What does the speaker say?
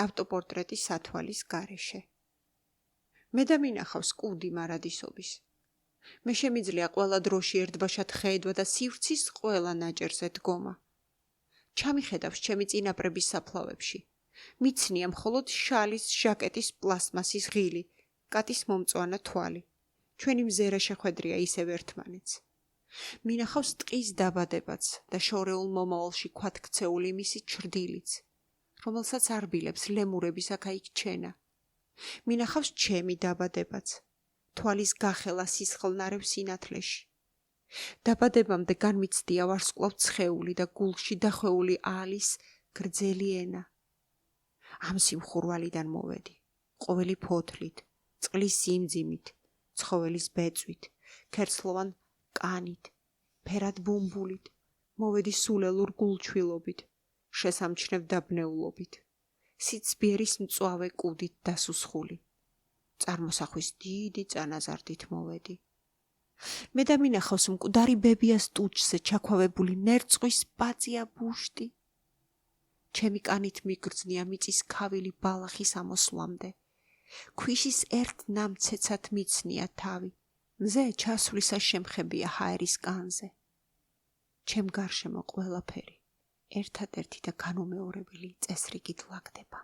ავტოპორტრეტის სათვალის გარეშე. მე და მინახავს კუდი მარადისობის. მე შემიძლია ყველა დროში ერთბაშად ხედვა და სივრცის ყველა ნაჭერზე დგომა. ჩამიხედავს ჩემი წინაპრების საფლავებში. მიცნია მხოლოდ შალის ჟაკეტის პლასმასის ღილი, კატის მომწვანა თვალი. ჩვენი მზერა შეხვედრია ისევ ერთმანეთს. მინახავს ტყის დაბადებაც და შორეულ მომავალში ქვათქცეული მისი ჩრდილიც, რომელსაც არბილებს ლემურების აქა-იქ ჩენა. მინახავს ჩემი დაბადებაც, თვალის გახელა სისხლნარევ სინათლეში. დაბადებამდე განმიცდია ვარსკვლავ ცხეული და გულში დახვეული ალის გრძელი ენა. ამ სიმხურვალიდან მოვედი, ყოველი ფოთლით, წყლის სიმძიმით, ცხოველის ბეწვით, ქერცლოვან კანით, ფერად ბუმბულით, მოვედი სულელურ გულჩვილობით, შესამჩნევ დაბნეულობით, სიცბიერის მწვავე კუდით დასუსხული. წარმოსახვის დიდი წანაზარდით მოვედი. მე და მინახავს მკვდარი ბებიას ტუჩზე ჩაქვავებული ნერწყვის პაწია ბუშტი. ჩემი კანით მიგრძნია მიწის ქავილი ბალახის ამოსვლამდე. ქვიშის ერთ ნამცეცად მიცნია თავი. მზე ჩასვლისა შემხებია ჰაერის კანზე. ჩემ გარშემო ყველაფერი ერთადერთი და განუმეორებელი წესრიგით ლაგდება.